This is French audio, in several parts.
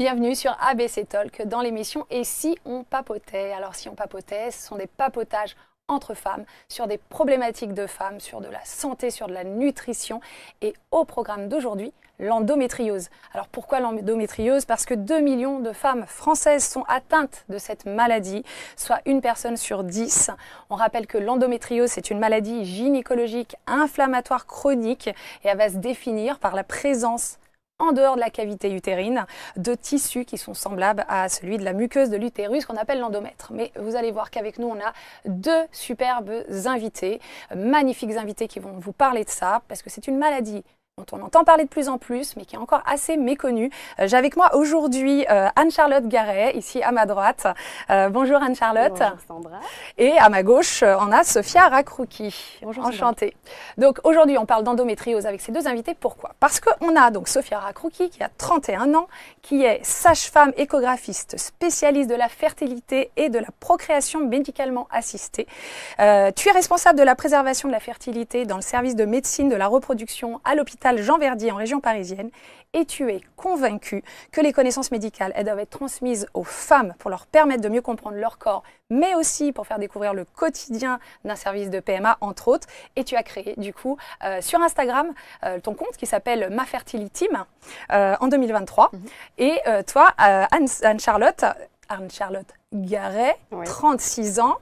Bienvenue sur ABC Talk dans l'émission Et si on papotait? Alors si on papotait, ce sont des papotages entre femmes sur des problématiques de femmes, sur de la santé, sur de la nutrition. Et au programme d'aujourd'hui, l'endométriose. Alors pourquoi l'endométriose? Parce que 2 millions de femmes françaises sont atteintes de cette maladie, soit une personne sur 10. On rappelle que l'endométriose, c'est une maladie gynécologique inflammatoire chronique et elle va se définir par la présence en dehors de la cavité utérine, de tissus qui sont semblables à celui de la muqueuse de l'utérus qu'on appelle l'endomètre. Mais vous allez voir qu'avec nous, on a deux superbes invités, magnifiques invités qui vont vous parler de ça, parce que c'est une maladie dont on entend parler de plus en plus, mais qui est encore assez méconnue. J'ai avec moi aujourd'hui Anne-Charlotte Garret, ici à ma droite. Bonjour Anne-Charlotte. Bonjour Sandra. Et à ma gauche, on a Sophia Rakrouki. Bonjour. Enchantée. Donc aujourd'hui, on parle d'endométriose avec ces deux invités. Pourquoi? Parce qu'on a donc Sophia Rakrouki qui a 31 ans, qui est sage-femme échographiste, spécialiste de la fertilité et de la procréation médicalement assistée. Tu es responsable de la préservation de la fertilité dans le service de médecine de la reproduction à l'hôpital Jean Verdier en région parisienne, et tu es convaincue que les connaissances médicales elles doivent être transmises aux femmes pour leur permettre de mieux comprendre leur corps, mais aussi pour faire découvrir le quotidien d'un service de PMA, entre autres. Et tu as créé du coup sur Instagram ton compte qui s'appelle Ma Fertility Team en 2023. Et toi, Anne-Charlotte Garret, oui. 36 ans.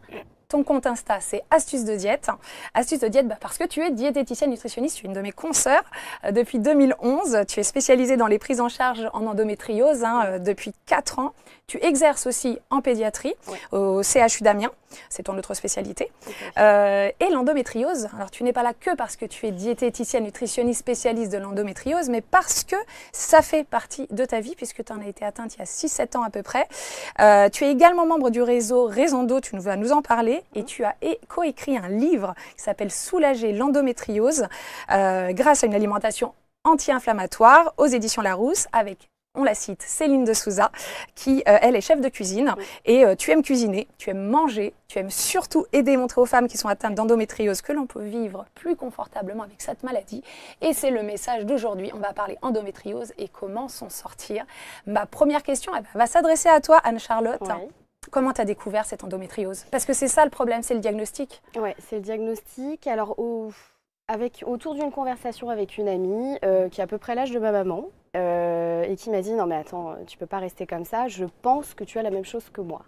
Ton compte Insta, c'est Astuces de diète. Astuces de diète, parce que tu es diététicienne nutritionniste, tu es une de mes consoeurs depuis 2011. Tu es spécialisée dans les prises en charge en endométriose depuis 4 ans. Tu exerces aussi en pédiatrie au CHU d'Amiens. C'est ton autre spécialité. Et l'endométriose, alors tu n'es pas là que parce que tu es diététicienne nutritionniste spécialiste de l'endométriose, mais parce que ça fait partie de ta vie, puisque tu en as été atteinte il y a 6-7 ans à peu près. Tu es également membre du réseau Raison d'eau, tu vas nous en parler. Et tu as coécrit un livre qui s'appelle Soulager l'endométriose grâce à une alimentation anti-inflammatoire aux éditions Larousse avec, on la cite, Céline de Souza, qui, elle, est chef de cuisine. Et tu aimes cuisiner, tu aimes manger, tu aimes surtout aider et montrer aux femmes qui sont atteintes d'endométriose que l'on peut vivre plus confortablement avec cette maladie. Et c'est le message d'aujourd'hui. On va parler endométriose et comment s'en sortir. Ma première question va s'adresser à toi, Anne-Charlotte. Ouais. Comment tu as découvert cette endométriose? Parce que c'est ça le problème, c'est le diagnostic. Oui, c'est le diagnostic. Alors, autour d'une conversation avec une amie qui a à peu près l'âge de ma maman et qui m'a dit « Non mais attends, tu peux pas rester comme ça, je pense que tu as la même chose que moi ».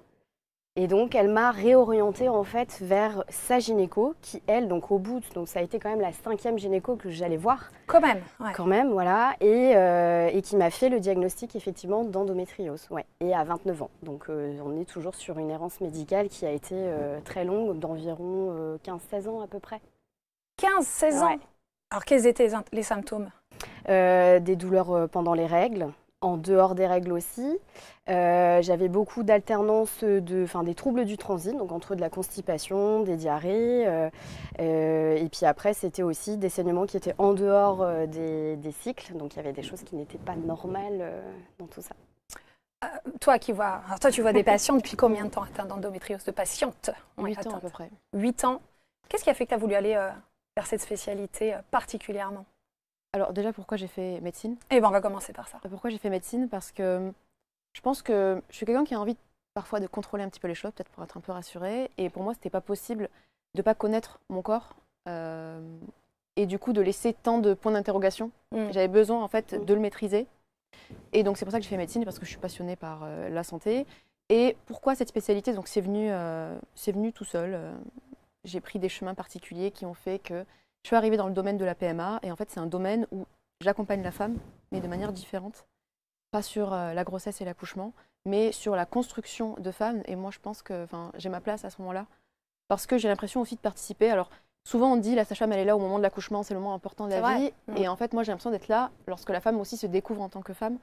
Et donc, elle m'a réorientée en fait vers sa gynéco qui, elle, donc au bout, donc ça a été quand même la 5e gynéco que j'allais voir. Quand même, ouais. Quand même, voilà. Et qui m'a fait le diagnostic effectivement d'endométriose. Ouais. Et à 29 ans. Donc, on est toujours sur une errance médicale qui a été très longue, d'environ 15-16 ans à peu près. 15-16 ans? Alors, quels étaient les symptômes? Des douleurs pendant les règles. En dehors des règles aussi. J'avais beaucoup d'alternance des troubles du transit, donc entre de la constipation, des diarrhées. Et puis après, c'était aussi des saignements qui étaient en dehors des cycles. Donc il y avait des choses qui n'étaient pas normales dans tout ça. Toi, tu vois des patients depuis combien de temps atteintes d'endométriose? De patientes? 8 ans à peu près. 8 ans. Qu'est-ce qui a fait que tu as voulu aller vers cette spécialité particulièrement? Alors déjà, pourquoi j'ai fait médecine? Eh bien, on va commencer par ça. Pourquoi j'ai fait médecine? Parce que je pense que je suis quelqu'un qui a envie parfois de contrôler un petit peu les choses, peut-être pour être un peu rassurée. Et pour moi, c'était pas possible de pas connaître mon corps et du coup de laisser tant de points d'interrogation. J'avais besoin en fait de le maîtriser. Et donc c'est pour ça que j'ai fait médecine, parce que je suis passionnée par la santé. Et pourquoi cette spécialité? Donc c'est venu tout seul. J'ai pris des chemins particuliers qui ont fait que je suis arrivée dans le domaine de la PMA, et en fait, c'est un domaine où j'accompagne la femme, mais de manière différente. Pas sur la grossesse et l'accouchement, mais sur la construction de femmes. Et moi, je pense que j'ai ma place à ce moment-là, parce que j'ai l'impression aussi de participer. Alors, souvent, on dit la sage-femme, elle est là au moment de l'accouchement, c'est le moment important de la vie. Et en fait, moi, j'ai l'impression d'être là lorsque la femme aussi se découvre en tant que femme.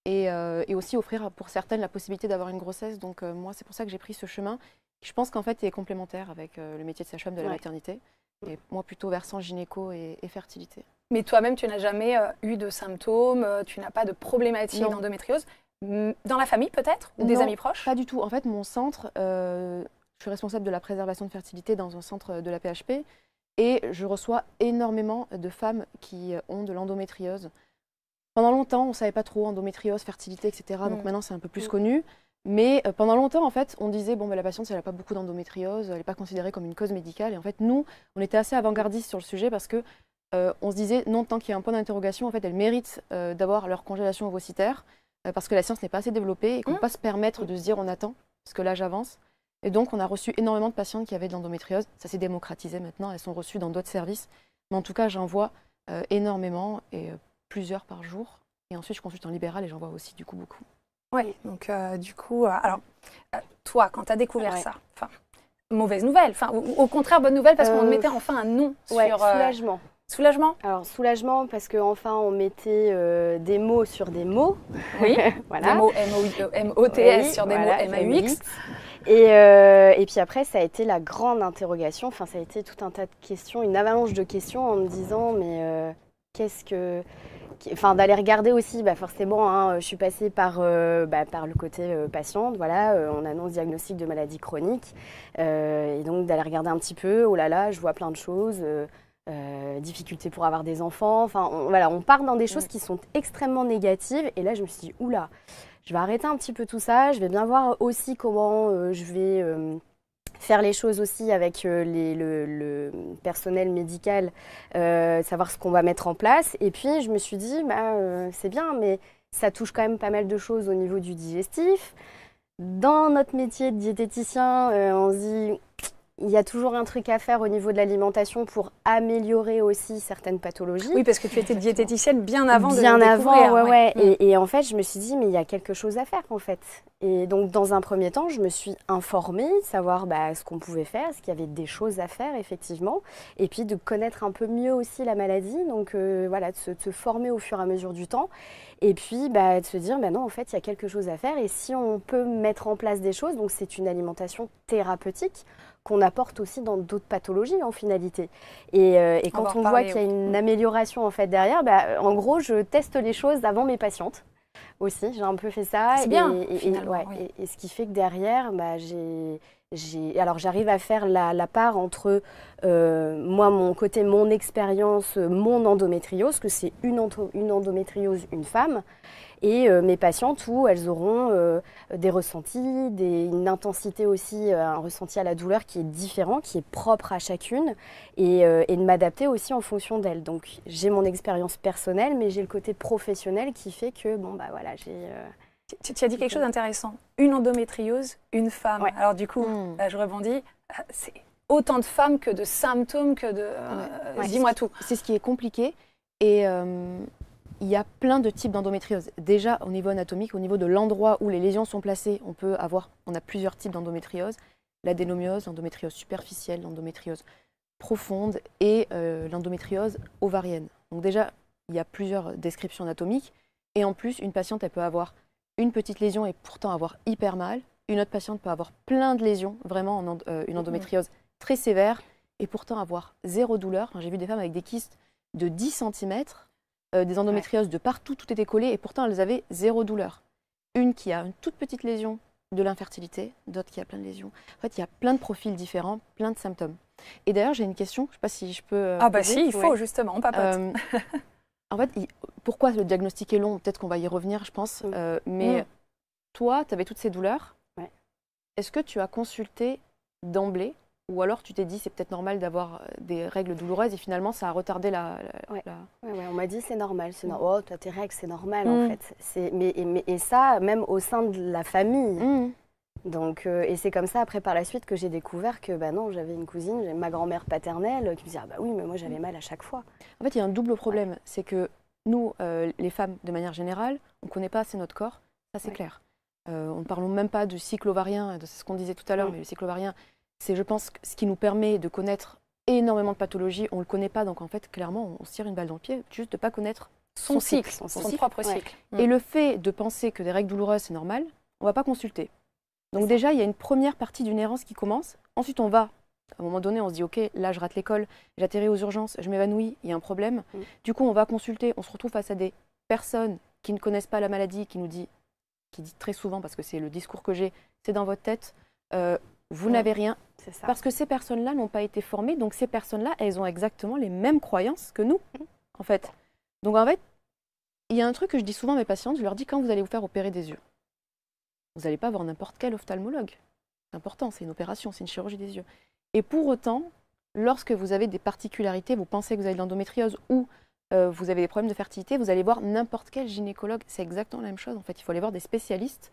Et aussi offrir pour certaines la possibilité d'avoir une grossesse. Donc, moi, c'est pour ça que j'ai pris ce chemin. Je pense qu'en fait, il est complémentaire avec le métier de sage-femme de la maternité. Et moi, plutôt versant gynéco et fertilité. Mais toi-même, tu n'as jamais eu de symptômes, tu n'as pas de problématique d'endométriose? Dans la famille, peut-être? Ou des amis proches? Pas du tout. En fait, mon centre, je suis responsable de la préservation de fertilité dans un centre de la PHP. Et je reçois énormément de femmes qui ont de l'endométriose. Pendant longtemps, on ne savait pas trop endométriose, fertilité, etc. Donc maintenant, c'est un peu plus Mm. connu. Mais pendant longtemps, en fait, on disait, bon, la patiente, si elle n'a pas beaucoup d'endométriose, elle n'est pas considérée comme une cause médicale. Et en fait, nous, on était assez avant-gardistes sur le sujet parce que on se disait, non, tant qu'il y a un point d'interrogation, en fait, elles méritent d'avoir leur congélation ovocytaire parce que la science n'est pas assez développée et qu'on ne peut pas se permettre de se dire, on attend, parce que l'âge avance. Et donc, on a reçu énormément de patientes qui avaient de l'endométriose. Ça s'est démocratisé maintenant, elles sont reçues dans d'autres services. Mais en tout cas, j'en vois énormément et plusieurs par jour. Et ensuite, je consulte en libéral et j'en vois aussi du coup beaucoup. Oui, donc du coup, toi, quand tu as découvert ça, mauvaise nouvelle, ou au contraire bonne nouvelle parce qu'on mettait enfin un nom sur… Soulagement. Soulagement. Alors, soulagement parce qu'enfin, on mettait des mots sur des mots. Oui, voilà. Des mots M-O-T-S sur des mots M-A-U-X. Et puis après, ça a été la grande interrogation. Enfin, ça a été tout un tas de questions, une avalanche de questions en me disant, mais qu'est-ce que… Enfin, d'aller regarder aussi, forcément, hein, je suis passée par le côté patiente, voilà, on annonce diagnostic de maladie chronique, et donc d'aller regarder un petit peu, oh là là, je vois plein de choses, difficultés pour avoir des enfants, enfin, on part dans des choses qui sont extrêmement négatives, et là, je me suis dit, oula, je vais arrêter un petit peu tout ça, je vais bien voir aussi comment je vais… faire les choses aussi avec le personnel médical, savoir ce qu'on va mettre en place. Et puis, je me suis dit, c'est bien, mais ça touche quand même pas mal de choses au niveau du digestif. Dans notre métier de diététicien, on se dit, il y a toujours un truc à faire au niveau de l'alimentation pour améliorer aussi certaines pathologies. Oui, parce que tu étais diététicienne bien avant de Bien avant, découvrir. ouais. Et en fait, je me suis dit, mais il y a quelque chose à faire, en fait. Et donc, dans un premier temps, je me suis informée, savoir ce qu'on pouvait faire, est-ce qu'il y avait des choses à faire, effectivement. Et puis, de connaître un peu mieux aussi la maladie. Donc, voilà, de se former au fur et à mesure du temps. Et puis, de se dire, non, en fait, il y a quelque chose à faire. Et si on peut mettre en place des choses, donc c'est une alimentation thérapeutique, qu'on apporte aussi dans d'autres pathologies en finalité. Et quand on voit qu'il y a une amélioration en fait derrière, en gros, je teste les choses avant mes patientes aussi. J'ai un peu fait ça. C'est bien, finalement, et ce qui fait que derrière, alors j'arrive à faire la part entre moi, mon côté, mon expérience, mon endométriose, que c'est une endométriose, une femme, et mes patientes où elles auront des ressentis, une intensité aussi, un ressenti à la douleur qui est différent, qui est propre à chacune, et de m'adapter aussi en fonction d'elles. Donc j'ai mon expérience personnelle, mais j'ai le côté professionnel qui fait que, voilà, j'ai… Tu as dit quelque chose d'intéressant. Une endométriose, une femme. Ouais. Alors du coup, je rebondis, c'est autant de femmes que de symptômes, que de… dis-moi tout. C'est ce qui est compliqué. Et il y a plein de types d'endométriose. Déjà, au niveau anatomique, au niveau de l'endroit où les lésions sont placées, on a plusieurs types d'endométriose. L'adénomiose, l'endométriose superficielle, l'endométriose profonde et l'endométriose ovarienne. Donc déjà, il y a plusieurs descriptions anatomiques. Et en plus, une patiente, elle peut avoir une petite lésion et pourtant avoir hyper mal. Une autre patiente peut avoir plein de lésions, vraiment une endométriose très sévère, et pourtant avoir zéro douleur. Enfin, j'ai vu des femmes avec des kystes de 10 cm, des endométrioses de partout, tout était collé, et pourtant elles avaient zéro douleur. Une qui a une toute petite lésion de l'infertilité, d'autres qui a plein de lésions. En fait, il y a plein de profils différents, plein de symptômes. Et d'ailleurs, j'ai une question, je ne sais pas si je peux… si, il faut justement, on papote. En fait, pourquoi le diagnostic est long? Peut-être qu'on va y revenir, je pense. Mais toi, tu avais toutes ces douleurs. Ouais. Est-ce que tu as consulté d'emblée? Ou alors tu t'es dit c'est peut-être normal d'avoir des règles douloureuses et finalement ça a retardé Ouais, on m'a dit c'est normal. Oh, toi tes règles c'est normal en fait. Et ça, même au sein de la famille. Donc, et c'est comme ça après par la suite que j'ai découvert que non, j'avais une cousine, ma grand-mère paternelle qui me disait oui mais moi j'avais mal à chaque fois. En fait il y a un double problème, c'est que nous les femmes de manière générale, on ne connaît pas assez notre corps, ça c'est clair. On ne parlons même pas du cycle ovarien, c'est ce qu'on disait tout à l'heure, mais le cycle ovarien c'est je pense ce qui nous permet de connaître énormément de pathologies, on ne le connaît pas donc en fait clairement on se tire une balle dans le pied juste de ne pas connaître son cycle, son propre cycle. Et le fait de penser que des règles douloureuses c'est normal, on ne va pas consulter. Donc déjà, il y a une première partie d'une errance qui commence. Ensuite, à un moment donné, on se dit, OK, là, je rate l'école, j'atterris aux urgences, je m'évanouis, il y a un problème. Du coup, on va consulter, on se retrouve face à des personnes qui ne connaissent pas la maladie, qui disent très souvent, parce que c'est le discours que j'ai, c'est dans votre tête, vous n'avez rien. C'est ça. Parce que ces personnes-là n'ont pas été formées, donc ces personnes-là, elles ont exactement les mêmes croyances que nous, en fait. Donc en fait, il y a un truc que je dis souvent à mes patientes, je leur dis quand vous allez vous faire opérer des yeux, vous n'allez pas voir n'importe quel ophtalmologue. C'est important, c'est une opération, c'est une chirurgie des yeux. Et pour autant, lorsque vous avez des particularités, vous pensez que vous avez de l'endométriose ou vous avez des problèmes de fertilité, vous allez voir n'importe quel gynécologue. C'est exactement la même chose. En fait, il faut aller voir des spécialistes.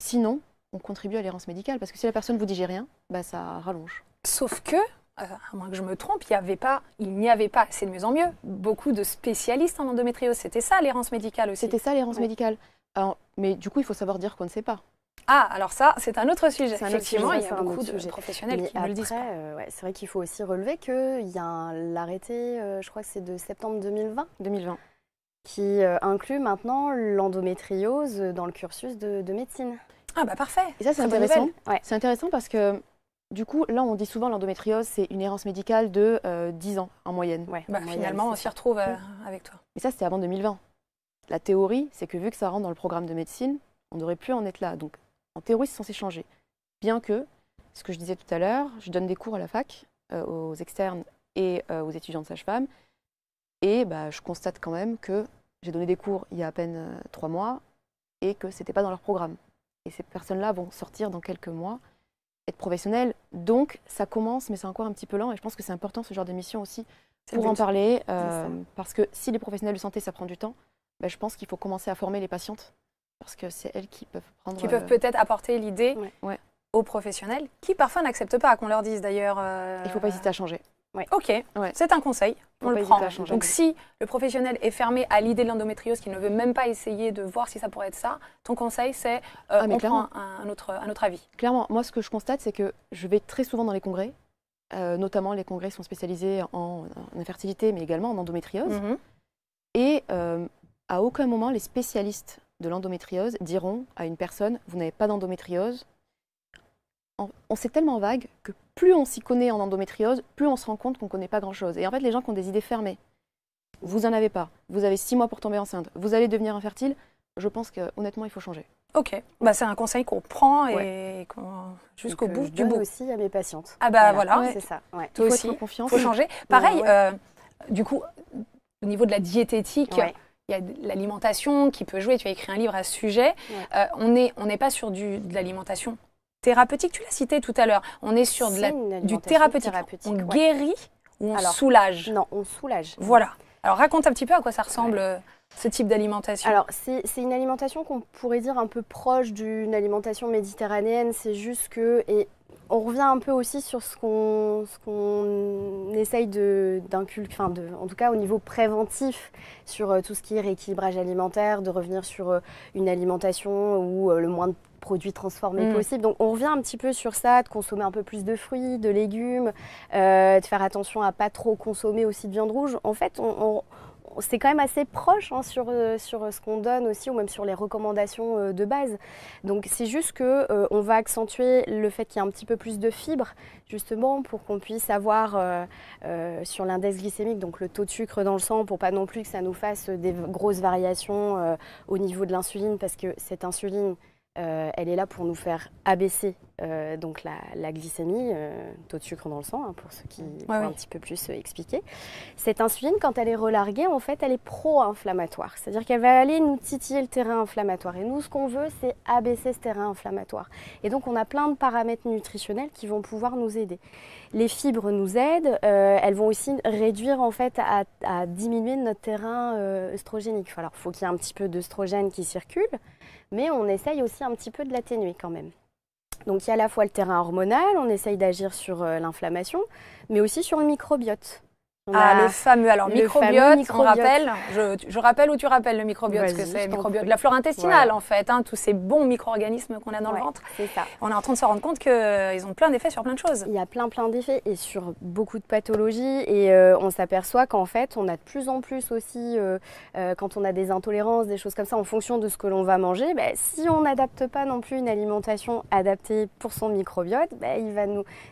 Sinon, on contribue à l'errance médicale. Parce que si la personne vous dit j'ai rien, bah, ça rallonge. Sauf que, à moins que je me trompe, il n'y avait pas, c'est de mieux en mieux, beaucoup de spécialistes en endométriose. C'était ça l'errance médicale aussi. C'était ça l'errance médicale. Alors, mais du coup, il faut savoir dire qu'on ne sait pas. Ah, alors ça, c'est un autre sujet. C'est un autre Effectivement, sujet, il y c'est a un beaucoup autre de sujet. professionnels Mais qui ne le disent pas. après, ouais, c'est vrai qu'il faut aussi relever qu'il y a l'arrêté, je crois que c'est de septembre 2020, qui inclut maintenant l'endométriose dans le cursus de médecine. Ah bah parfait. Et ça, c'est Très bonne intéressant. nouvelle. Ouais. C'est intéressant parce que, du coup, là, on dit souvent l'endométriose, c'est une errance médicale de 10 ans en moyenne. Ouais, Bah, en moyenne, finalement, on c'est s'y ça. retrouve avec toi. Et ça, c'était avant 2020. La théorie, c'est que vu que ça rentre dans le programme de médecine, on n'aurait plus à en être là. Donc, en théorie, c'est censé changer. Bien que, ce que je disais tout à l'heure, je donne des cours à la fac, aux externes et aux étudiants de sage-femme. Et bah, je constate quand même que j'ai donné des cours il y a à peine 3 mois et que ce n'était pas dans leur programme. Et ces personnes-là vont sortir dans quelques mois, être professionnelles. Donc, ça commence, mais c'est encore un petit peu lent. Et je pense que c'est important, ce genre d'émission aussi, C'est pour le en but. parler. ça. Parce que si les professionnels de santé, ça prend du temps, bah, je pense qu'il faut commencer à former les patientes. Parce que c'est elles qui peuvent prendre... Qui peuvent peut-être apporter l'idée Ouais. aux professionnels, qui parfois n'acceptent pas qu'on leur dise d'ailleurs. Il ne faut pas hésiter à changer. Ok, Ouais. c'est un conseil, Faut on pas le hésiter prend. à changer. Donc si le professionnel est fermé à l'idée de l'endométriose, qu'il ne veut même pas essayer de voir si ça pourrait être ça, ton conseil c'est mais on clairement. prend un autre avis. Clairement, moi, ce que je constate, c'est que je vais très souvent dans les congrès. Notamment, les congrès sont spécialisés en infertilité, mais également en endométriose. Mhm. Et à aucun moment, les spécialistes de l'endométriose diront à une personne, vous n'avez pas d'endométriose. On sait tellement vague que plus on s'y connaît en endométriose, plus on se rend compte qu'on ne connaît pas grand-chose. Et en fait, les gens qui ont des idées fermées, vous n'en avez pas, vous avez 6 mois pour tomber enceinte, vous allez devenir infertile, je pense que honnêtement, il faut changer. Ok, bah, c'est un conseil qu'on prend et Ouais. jusqu'au Que bout je du donne bout. aussi à mes patientes. Ah bah voilà, Ouais. C'est ça. Ouais. toi Il faut aussi, être en confiance. il faut changer. Pareil, Ouais. du coup, au niveau de la diététique, Ouais. il y a de l'alimentation qui peut jouer. Tu as écrit un livre à ce sujet. Ouais. On n'est pas sur de l'alimentation thérapeutique, tu l'as cité tout à l'heure. On est sur C'est une du alimentation thérapeutique. On ouais. guérit ou on Alors, soulage. Non, on soulage. Voilà. Alors raconte un petit peu à quoi ça ressemble ce type d'alimentation. Alors, c'est une alimentation qu'on pourrait dire un peu proche d'une alimentation méditerranéenne. C'est juste que, et on revient un peu aussi sur ce qu'on essaye d'inculquer, en tout cas au niveau préventif, sur tout ce qui est rééquilibrage alimentaire, de revenir sur une alimentation où le moins de produits transformés possible. Donc on revient un petit peu sur ça, de consommer un peu plus de fruits, de légumes, de faire attention à pas trop consommer aussi de viande rouge. En fait, c'est quand même assez proche sur ce qu'on donne aussi, ou même sur les recommandations de base. Donc c'est juste que on va accentuer le fait qu'il y ait un petit peu plus de fibres, justement pour qu'on puisse avoir sur l'index glycémique, donc le taux de sucre dans le sang, pour pas non plus que ça nous fasse des grosses variations au niveau de l'insuline, parce que cette insuline, elle est là pour nous faire abaisser donc la glycémie, taux de sucre dans le sang, pour ceux qui vont un petit peu plus expliquer. Cette insuline, quand elle est relarguée, en fait, elle est pro-inflammatoire. C'est-à-dire qu'elle va aller nous titiller le terrain inflammatoire. Et nous, ce qu'on veut, c'est abaisser ce terrain inflammatoire. Et donc, on a plein de paramètres nutritionnels qui vont pouvoir nous aider. Les fibres nous aident. Elles vont aussi réduire, en fait, à diminuer notre terrain œstrogénique. Alors, il faut qu'il y ait un petit peu d'œstrogène qui circule, mais on essaye aussi un petit peu de l'atténuer quand même. Donc il y a à la fois le terrain hormonal, on essaye d'agir sur l'inflammation, mais aussi sur le microbiote. Le fameux microbiote, on rappelle, je rappelle ou tu rappelles le microbiote, parce que c'est le microbiote de la flore intestinale en fait, tous ces bons micro-organismes qu'on a dans le ventre. C'est ça. On est en train de se rendre compte qu'ils ont plein d'effets sur plein de choses. Il y a plein d'effets et sur beaucoup de pathologies, et on s'aperçoit qu'en fait on a de plus en plus aussi, quand on a des intolérances, des choses comme ça, en fonction de ce que l'on va manger, si on n'adapte pas non plus une alimentation adaptée pour son microbiote,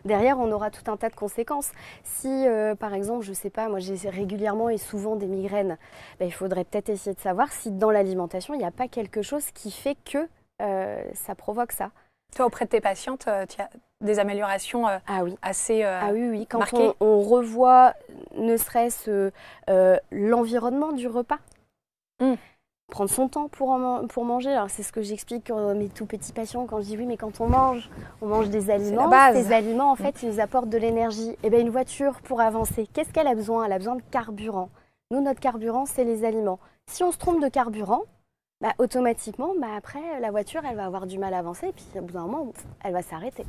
derrière on aura tout un tas de conséquences. Si par exemple, je sais pas, moi j'ai régulièrement et souvent des migraines, il faudrait peut-être essayer de savoir si dans l'alimentation il n'y a pas quelque chose qui fait que ça provoque ça. Toi, auprès de tes patientes, tu as des améliorations assez oui. Quand marquées. on revoit ne serait-ce l'environnement du repas, prendre son temps pour manger. Alors c'est ce que j'explique à mes tout petits patients quand je dis oui, mais quand on mange des aliments. Ces aliments, en fait, ils nous apportent de l'énergie. Et bien une voiture, pour avancer, qu'est-ce qu'elle a besoin? Elle a besoin de carburant. Nous, notre carburant, c'est les aliments. Si on se trompe de carburant, bah, automatiquement, bah, après, la voiture, elle va avoir du mal à avancer. Et puis au bout d'un moment, elle va s'arrêter.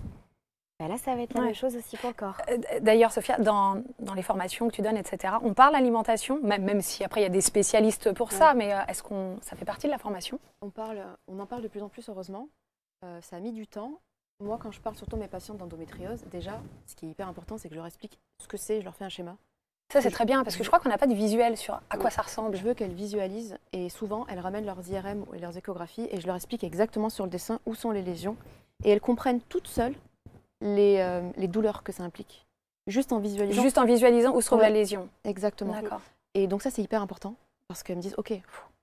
Bah, là, ça va être la même chose aussi pour le corps. D'ailleurs, Sophia, dans les formations que tu donnes, etc., on parle alimentation, même si après il y a des spécialistes pour ça, mais est-ce que ça fait partie de la formation? On en parle de plus en plus, heureusement. Ça a mis du temps. Moi, quand je parle surtout à mes patientes d'endométriose, déjà, ce qui est hyper important, c'est que je leur explique ce que c'est, je leur fais un schéma. Ça, c'est très bien, parce que je crois qu'on n'a pas de visuel sur à quoi ça ressemble. Je veux qu'elles visualisent, et souvent, elles ramènent leurs IRM et leurs échographies, et je leur explique exactement sur le dessin où sont les lésions, et elles comprennent toutes seules les douleurs que ça implique. Juste en visualisant. Juste en visualisant où se trouve la lésion. Exactement. D'accord. Et donc ça, c'est hyper important, parce qu'elles me disent, ok,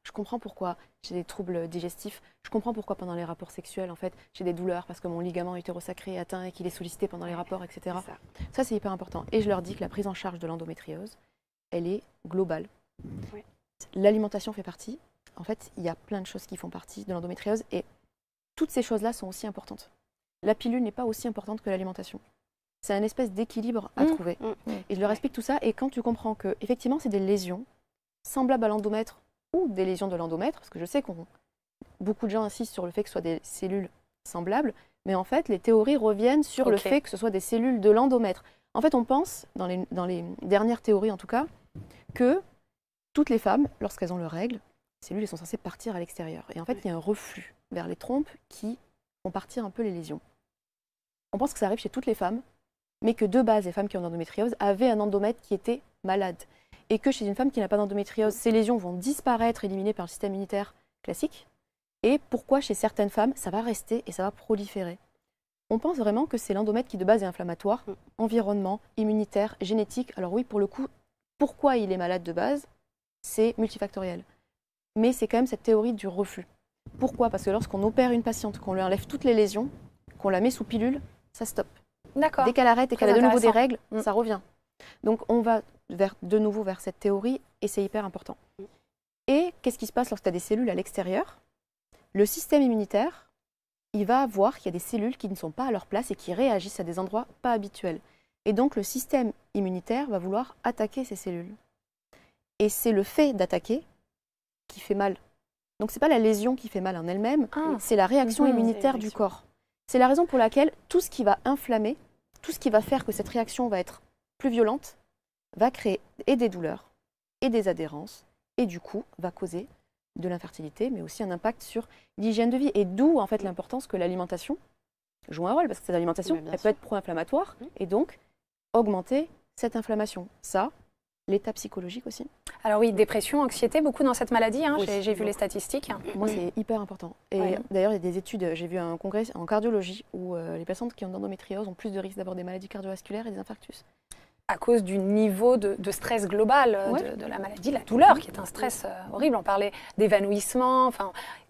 je comprends pourquoi j'ai des troubles digestifs, je comprends pourquoi pendant les rapports sexuels, en fait, j'ai des douleurs parce que mon ligament utérosacré est atteint et qu'il est sollicité pendant les rapports, etc. Ça, c'est hyper important. Et je leur dis que la prise en charge de l'endométriose, elle est globale. Ouais. L'alimentation fait partie. En fait, il y a plein de choses qui font partie de l'endométriose et toutes ces choses-là sont aussi importantes. La pilule n'est pas aussi importante que l'alimentation. C'est un espèce d'équilibre à trouver. Et je leur explique tout ça. Et quand tu comprends que effectivement, c'est des lésions semblables à l'endomètre ou des lésions de l'endomètre, parce que je sais que beaucoup de gens insistent sur le fait que ce soit des cellules semblables, mais en fait, les théories reviennent sur le fait que ce soit des cellules de l'endomètre. En fait, on pense, dans les dernières théories en tout cas, que toutes les femmes, lorsqu'elles ont leurs règles, les cellules elles sont censées partir à l'extérieur. Et en fait, il y a un reflux vers les trompes qui font partir un peu les lésions. On pense que ça arrive chez toutes les femmes, mais que de base, les femmes qui ont l'endométriose avaient un endomètre qui était malade. Et que chez une femme qui n'a pas d'endométriose, ces lésions vont disparaître, éliminées par le système immunitaire classique. Et pourquoi chez certaines femmes, ça va rester et ça va proliférer. On pense vraiment que c'est l'endomètre qui de base est inflammatoire, environnement, immunitaire, génétique. Alors oui, pour le coup, pourquoi il est malade de base, c'est multifactoriel. Mais c'est quand même cette théorie du reflux. Pourquoi? Parce que lorsqu'on opère une patiente, qu'on lui enlève toutes les lésions, qu'on la met sous pilule, ça stoppe. D'accord. Dès qu'elle arrête et qu'elle a de nouveau des règles, ça revient. Donc on va de nouveau vers cette théorie et c'est hyper important. Et qu'est-ce qui se passe lorsque tu as des cellules à l'extérieur? Le système immunitaire, il va voir qu'il y a des cellules qui ne sont pas à leur place et qui réagissent à des endroits pas habituels. Et donc le système immunitaire va vouloir attaquer ces cellules. Et c'est le fait d'attaquer qui fait mal. Donc ce n'est pas la lésion qui fait mal en elle-même, c'est la réaction immunitaire du corps. C'est la raison pour laquelle tout ce qui va inflammer, tout ce qui va faire que cette réaction va être plus violente, va créer et des douleurs, et des adhérences, et du coup va causer de l'infertilité, mais aussi un impact sur l'hygiène de vie. Et d'où en fait l'importance que l'alimentation joue un rôle, parce que cette alimentation, elle peut être pro-inflammatoire, et donc augmenter cette inflammation. Ça, l'état psychologique aussi. Alors oui, dépression, anxiété, beaucoup dans cette maladie, hein, j'ai vu les statistiques. Moi, c'est hyper important. Et d'ailleurs, il y a des études, j'ai vu un congrès en cardiologie où les patientes qui ont d'endométriose ont plus de risques d'avoir des maladies cardiovasculaires et des infarctus. À cause du niveau de stress global de la maladie, la douleur, qui est un stress horrible. On parlait d'évanouissement.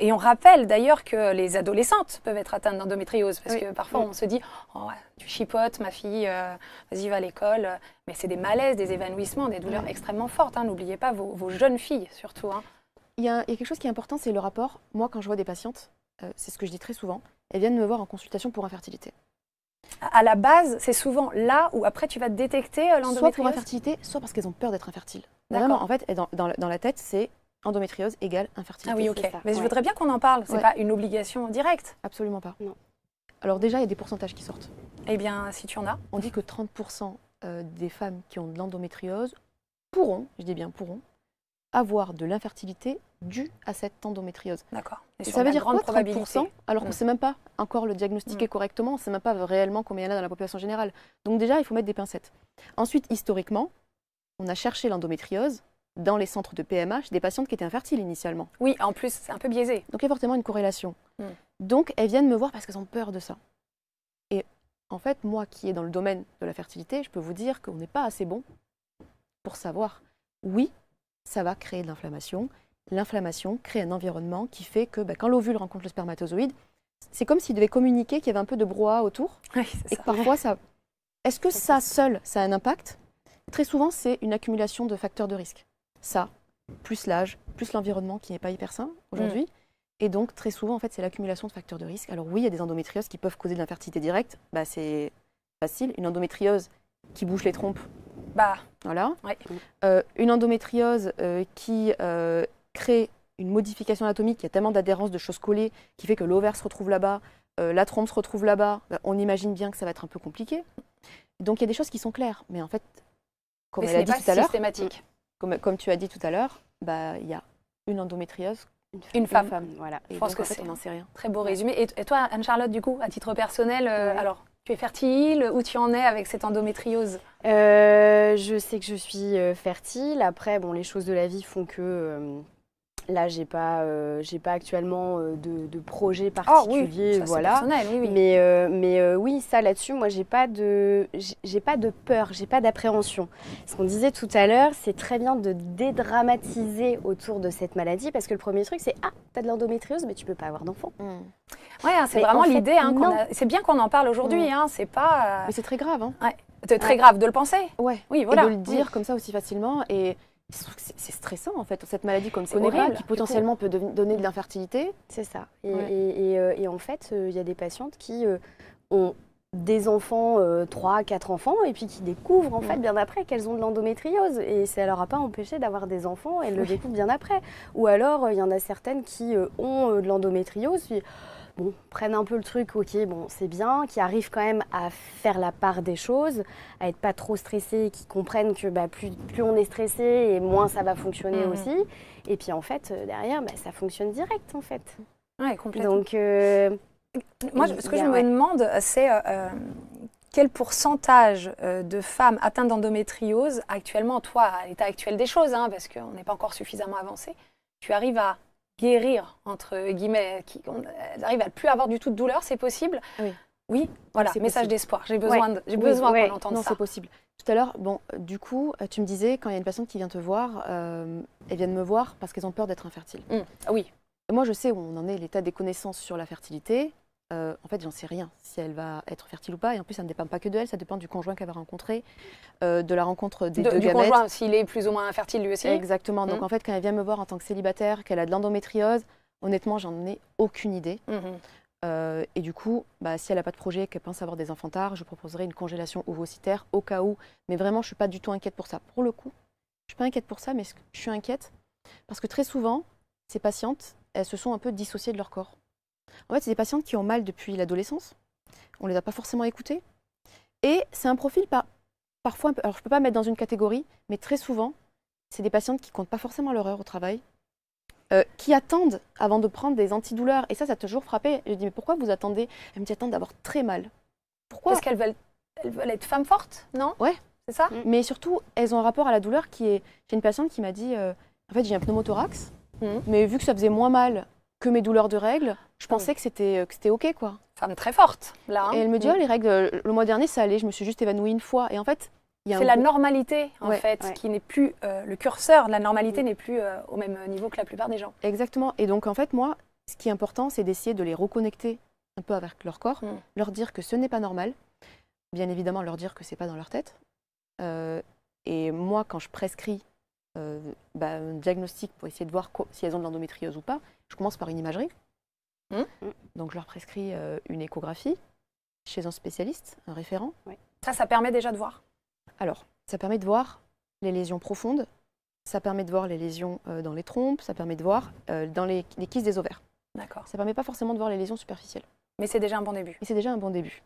Et on rappelle d'ailleurs que les adolescentes peuvent être atteintes d'endométriose. Parce que parfois, on se dit oh, tu chipotes, ma fille, vas-y, va à l'école. Mais c'est des malaises, des évanouissements, des douleurs extrêmement fortes. Hein. N'oubliez pas vos jeunes filles, surtout. Hein. Il y a quelque chose qui est important, c'est le rapport. Moi, quand je vois des patientes, c'est ce que je dis très souvent, elles viennent me voir en consultation pour infertilité. À la base, c'est souvent là où après tu vas détecter l'endométriose. Soit pour infertilité, soit parce qu'elles ont peur d'être infertiles. Vraiment, en fait, dans la tête, c'est endométriose égale infertilité. Ah oui, ok. Mais je voudrais bien qu'on en parle. C'est pas une obligation directe. Absolument pas. Non. Alors déjà, il y a des pourcentages qui sortent. Eh bien, si tu en as. On dit que 30% des femmes qui ont de l'endométriose pourront, je dis bien pourront, avoir de l'infertilité due à cette endométriose. D'accord. Et ça veut dire quoi, 30%, alors qu'on ne sait même pas encore le diagnostiquer correctement, on ne sait même pas réellement combien il y en a dans la population générale. Donc déjà, il faut mettre des pincettes. Ensuite, historiquement, on a cherché l'endométriose dans les centres de PMH des patientes qui étaient infertiles initialement. Oui, en plus, c'est un peu biaisé. Donc il y a forcément une corrélation. Donc elles viennent me voir parce qu'elles ont peur de ça. Et en fait, moi qui est dans le domaine de la fertilité, je peux vous dire qu'on n'est pas assez bon pour savoir, oui, ça va créer de l'inflammation. L'inflammation crée un environnement qui fait que quand l'ovule rencontre le spermatozoïde, c'est comme s'il devait communiquer qu'il y avait un peu de brouhaha autour. Oui, et que parfois, ça... Est-ce que ça seul, ça a un impact? Très souvent, c'est une accumulation de facteurs de risque. Ça, plus l'âge, plus l'environnement qui n'est pas hyper sain aujourd'hui. Et donc, très souvent, en fait, c'est l'accumulation de facteurs de risque. Alors oui, il y a des endométrioses qui peuvent causer de l'infertilité directe. Bah, c'est facile. Une endométriose qui bouche les trompes. Bah, voilà. ouais. Une endométriose qui crée une modification anatomique. Il y a tellement d'adhérence de choses collées qui fait que l'ovaire se retrouve là-bas, la trompe se retrouve là-bas. Bah, on imagine bien que ça va être un peu compliqué. Donc, il y a des choses qui sont claires. Mais en fait, comme elle a dit tout à l'heure, systématique. Comme tu as dit tout à l'heure, bah, il y a une endométriose. Une femme. Voilà. Je pense que c'est on n'en sait rien. Très beau résumé. Et toi, Anne-Charlotte, du coup, à titre personnel, alors, tu es fertile? Où tu en es avec cette endométriose? Je sais que je suis fertile. Après, bon, les choses de la vie font que là, j'ai pas actuellement de projet particulier. Ça, voilà. c'est personnel, oui. Mais oui, ça là-dessus, moi, j'ai pas de peur, j'ai pas d'appréhension. Ce qu'on disait tout à l'heure, c'est très bien de dédramatiser autour de cette maladie, parce que le premier truc, c'est t'as de l'endométriose, mais tu peux pas avoir d'enfant. Ouais, c'est Mais vraiment en fait, l'idée. C'est bien qu'on en parle aujourd'hui. C'est pas. Mais c'est très grave. Hein. Ouais. C'est très grave de le penser. Ouais. Oui, voilà. Et de le dire comme ça aussi facilement. Et c'est stressant en fait, cette maladie qu'on ne connaît pas, qui potentiellement peut donner de l'infertilité. C'est ça. Et en fait, il y a des patientes qui ont des enfants, 3, 4 enfants, et puis qui découvrent en fait bien après qu'elles ont de l'endométriose. Et ça ne leur a pas empêché d'avoir des enfants, elles le découvrent bien après. Ou alors, il y en a certaines qui ont de l'endométriose, puis bon, prennent un peu le truc, ok, bon, c'est bien, qui arrivent quand même à faire la part des choses, à être pas trop stressés, qui comprennent que plus on est stressé et moins ça va fonctionner aussi. Et puis en fait, derrière, ça fonctionne direct en fait. Ouais, complètement. Donc, moi, ce que je me demande, c'est quel pourcentage de femmes atteintes d'endométriose, actuellement, toi, à l'état actuel des choses, parce qu'on n'est pas encore suffisamment avancé, tu arrives à guérir, entre guillemets, elles arrivent à ne plus avoir du tout de douleur, c'est possible? Oui, voilà, message d'espoir. J'ai besoin, qu'on entende ça. Non, c'est possible. Tout à l'heure, bon, du coup, tu me disais, quand il y a une patiente qui vient te voir, elles viennent me voir parce qu'elles ont peur d'être infertiles. Oui. Et moi, je sais où on en est, l'état des connaissances sur la fertilité. En fait, j'en sais rien, si elle va être fertile ou pas. Et en plus, ça ne dépend pas que d'elle, ça dépend du conjoint qu'elle va rencontrer, de la rencontre des deux gamètes. Du conjoint, s'il est plus ou moins infertile lui aussi. Exactement. Donc, en fait, quand elle vient me voir en tant que célibataire, qu'elle a de l'endométriose, honnêtement, j'en ai aucune idée. Et du coup, si elle n'a pas de projet, qu'elle pense avoir des enfants tard, je proposerai une congélation ovocytaire au cas où. Mais vraiment, je ne suis pas du tout inquiète pour ça. Pour le coup, je ne suis pas inquiète pour ça, mais je suis inquiète parce que très souvent, ces patientes, elles se sont un peu dissociées de leur corps. En fait, c'est des patientes qui ont mal depuis l'adolescence. On ne les a pas forcément écoutées. Et c'est un profil parfois un peu... Alors, je ne peux pas mettre dans une catégorie, mais très souvent, c'est des patientes qui ne comptent pas forcément leur heure au travail, qui attendent avant de prendre des antidouleurs. Et ça a toujours frappé. Je dis, mais pourquoi vous attendez? Elle me dit, attendent d'avoir très mal. Pourquoi? Parce qu'elles veulent être femmes fortes, non? Ouais. C'est ça? Mais surtout, elles ont un rapport à la douleur qui est... J'ai une patiente qui m'a dit, en fait, j'ai un pneumothorax, mais vu que ça faisait moins mal que mes douleurs de règles, je pensais que c'était OK, quoi. Femme très forte, là. Et elle me dit, les règles, le mois dernier, ça allait, je me suis juste évanouie une fois. Et en fait, c'est la normalité, en fait, qui n'est plus... le curseur de la normalité n'est plus au même niveau que la plupart des gens. Exactement. Et donc, en fait, moi, ce qui est important, c'est d'essayer de les reconnecter un peu avec leur corps, leur dire que ce n'est pas normal. Bien évidemment, leur dire que ce n'est pas dans leur tête. Et moi, quand je prescris un diagnostic pour essayer de voir si elles ont de l'endométriose ou pas, je commence par une imagerie. Donc, je leur prescris une échographie chez un spécialiste, un référent. Ça permet déjà de voir. Alors, ça permet de voir les lésions profondes, ça permet de voir les lésions dans les trompes, ça permet de voir dans les kystes des ovaires. D'accord. Ça permet pas forcément de voir les lésions superficielles. Mais c'est déjà un bon début. Et c'est déjà un bon début.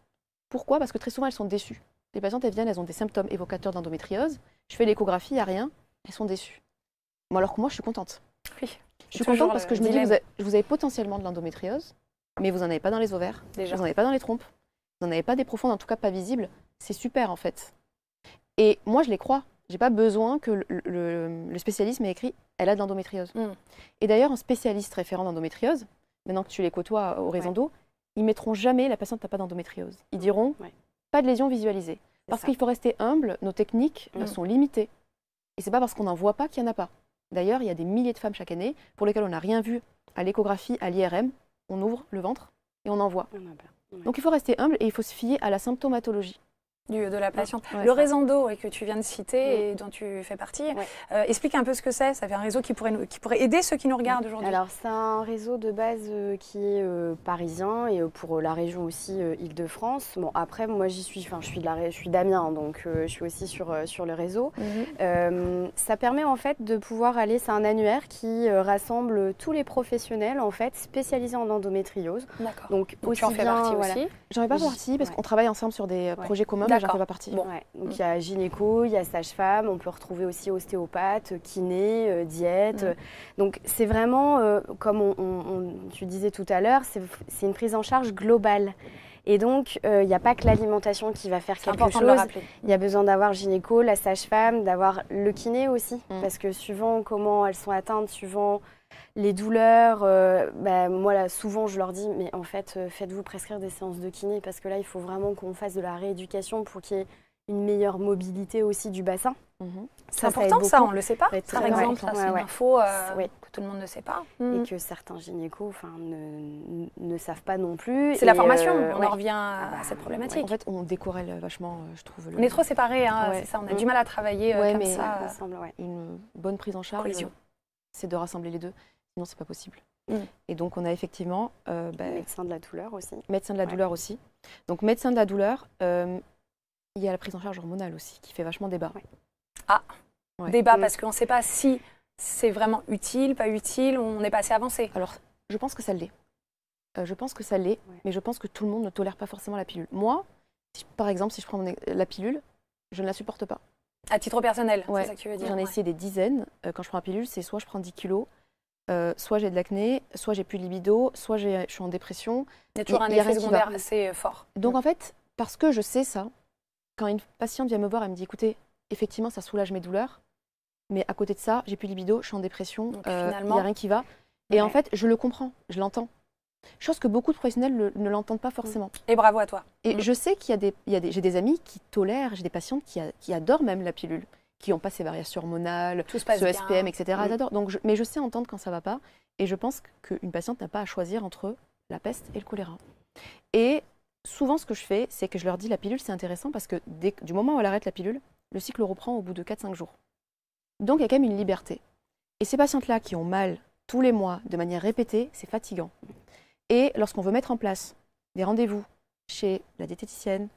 Pourquoi? Parce que très souvent, elles sont déçues. Les patientes, elles viennent, elles ont des symptômes évocateurs d'endométriose. Je fais l'échographie, il n'y a rien. Elles sont déçues. Bon, alors que moi, je suis contente. Oui. Je suis contente parce que je me dis, vous avez potentiellement de l'endométriose, mais vous n'en avez pas dans les ovaires, déjà. Vous n'en avez pas dans les trompes, vous n'en avez pas des profondes, en tout cas pas visibles. C'est super, en fait. Et moi, je les crois. Je n'ai pas besoin que le spécialiste m'ait écrit « elle a de l'endométriose ». Et d'ailleurs, un spécialiste référent d'endométriose, maintenant que tu les côtoies au Raison d'eau, ils ne mettront jamais « la patiente n'a pas d'endométriose ». Ils diront « pas de lésion visualisée ». Parce qu'il faut rester humble, nos techniques sont limitées. Et ce n'est pas parce qu'on n'en voit pas qu'il n'y en a pas. D'ailleurs, il y a des milliers de femmes chaque année pour lesquelles on n'a rien vu à l'échographie, à l'IRM. On ouvre le ventre et on en voit. Donc il faut rester humble et il faut se fier à la symptomatologie. de la patiente. Ouais, Le ça. Raisando que tu viens de citer et dont tu fais partie, explique un peu ce que c'est. Ça fait un réseau qui pourrait aider ceux qui nous regardent aujourd'hui. Alors, c'est un réseau de base qui est parisien et pour la région aussi Île-de-France. Bon, après, moi, je suis d'Amiens, donc je suis aussi sur le réseau. Ça permet en fait de pouvoir aller, c'est un annuaire qui rassemble tous les professionnels en fait spécialisés en endométriose. D'accord. Donc tu en fais partie aussi. J'en fais pas partie parce qu'on travaille ensemble sur des projets communs, mais j'en fais pas partie. Bon. Donc il y a gynéco, il y a sage-femme, on peut retrouver aussi ostéopathe, kiné, diète. Donc c'est vraiment, comme tu disais tout à l'heure, c'est une prise en charge globale. Et donc, il n'y a pas que l'alimentation qui va faire quelque important chose. de le rappeler. Il y a besoin d'avoir le gynéco, la sage-femme, d'avoir le kiné aussi. Parce que suivant comment elles sont atteintes, suivant les douleurs, moi là, souvent je leur dis, mais en fait, faites-vous prescrire des séances de kiné parce que là, il faut vraiment qu'on fasse de la rééducation pour qu'il y ait une meilleure mobilité aussi du bassin. C'est important ça, on ne le sait pas. Ouais, Par exemple, ça, c'est une info que tout le monde ne sait pas. Et que certains gynécos ne savent pas non plus. C'est la formation, on en revient à cette problématique. En fait, on décorrèle vachement, je trouve. On est trop séparés, c'est ça, on a du mal à travailler comme ça. Ensemble, Une bonne prise en charge, c'est de rassembler les deux, sinon c'est pas possible. Et donc on a effectivement... médecin de la douleur aussi. Médecin de la douleur aussi. Donc médecin de la douleur, il y a la prise en charge hormonale aussi, qui fait vachement débat. Débat, parce qu'on ne sait pas si c'est vraiment utile, pas utile, on n'est pas assez avancé. Alors, je pense que ça l'est. Mais je pense que tout le monde ne tolère pas forcément la pilule. Moi, par exemple, si je prends la pilule, je ne la supporte pas. À titre personnel, c'est ça que tu veux dire. J'en ai essayé des dizaines. Quand je prends la pilule, c'est soit je prends 10 kilos, soit j'ai de l'acné, soit j'ai plus de libido, soit je suis en dépression. Il y a toujours un effet secondaire assez fort. Donc en fait, parce que je sais ça, quand une patiente vient me voir, elle me dit, écoutez, effectivement, ça soulage mes douleurs, mais à côté de ça, j'ai plus de libido, je suis en dépression, il n'y a rien qui va. Et en fait, je le comprends, je l'entends. Chose que beaucoup de professionnels ne l'entendent pas forcément. Et bravo à toi. Et je sais qu'il y a j'ai des amis qui tolèrent, j'ai des patientes qui adorent même la pilule, qui ont pas ces variations hormonales, ce SPM, etc. Elles adorent. Donc mais je sais entendre quand ça va pas. Et je pense qu'une patiente n'a pas à choisir entre la peste et le choléra. Et souvent, ce que je fais, c'est que je leur dis la pilule, c'est intéressant parce que du moment où elle arrête la pilule, le cycle reprend au bout de 4-5 jours. Donc, il y a quand même une liberté. Et ces patientes-là qui ont mal tous les mois, de manière répétée, c'est fatigant. Et lorsqu'on veut mettre en place des rendez-vous chez la diététicienne,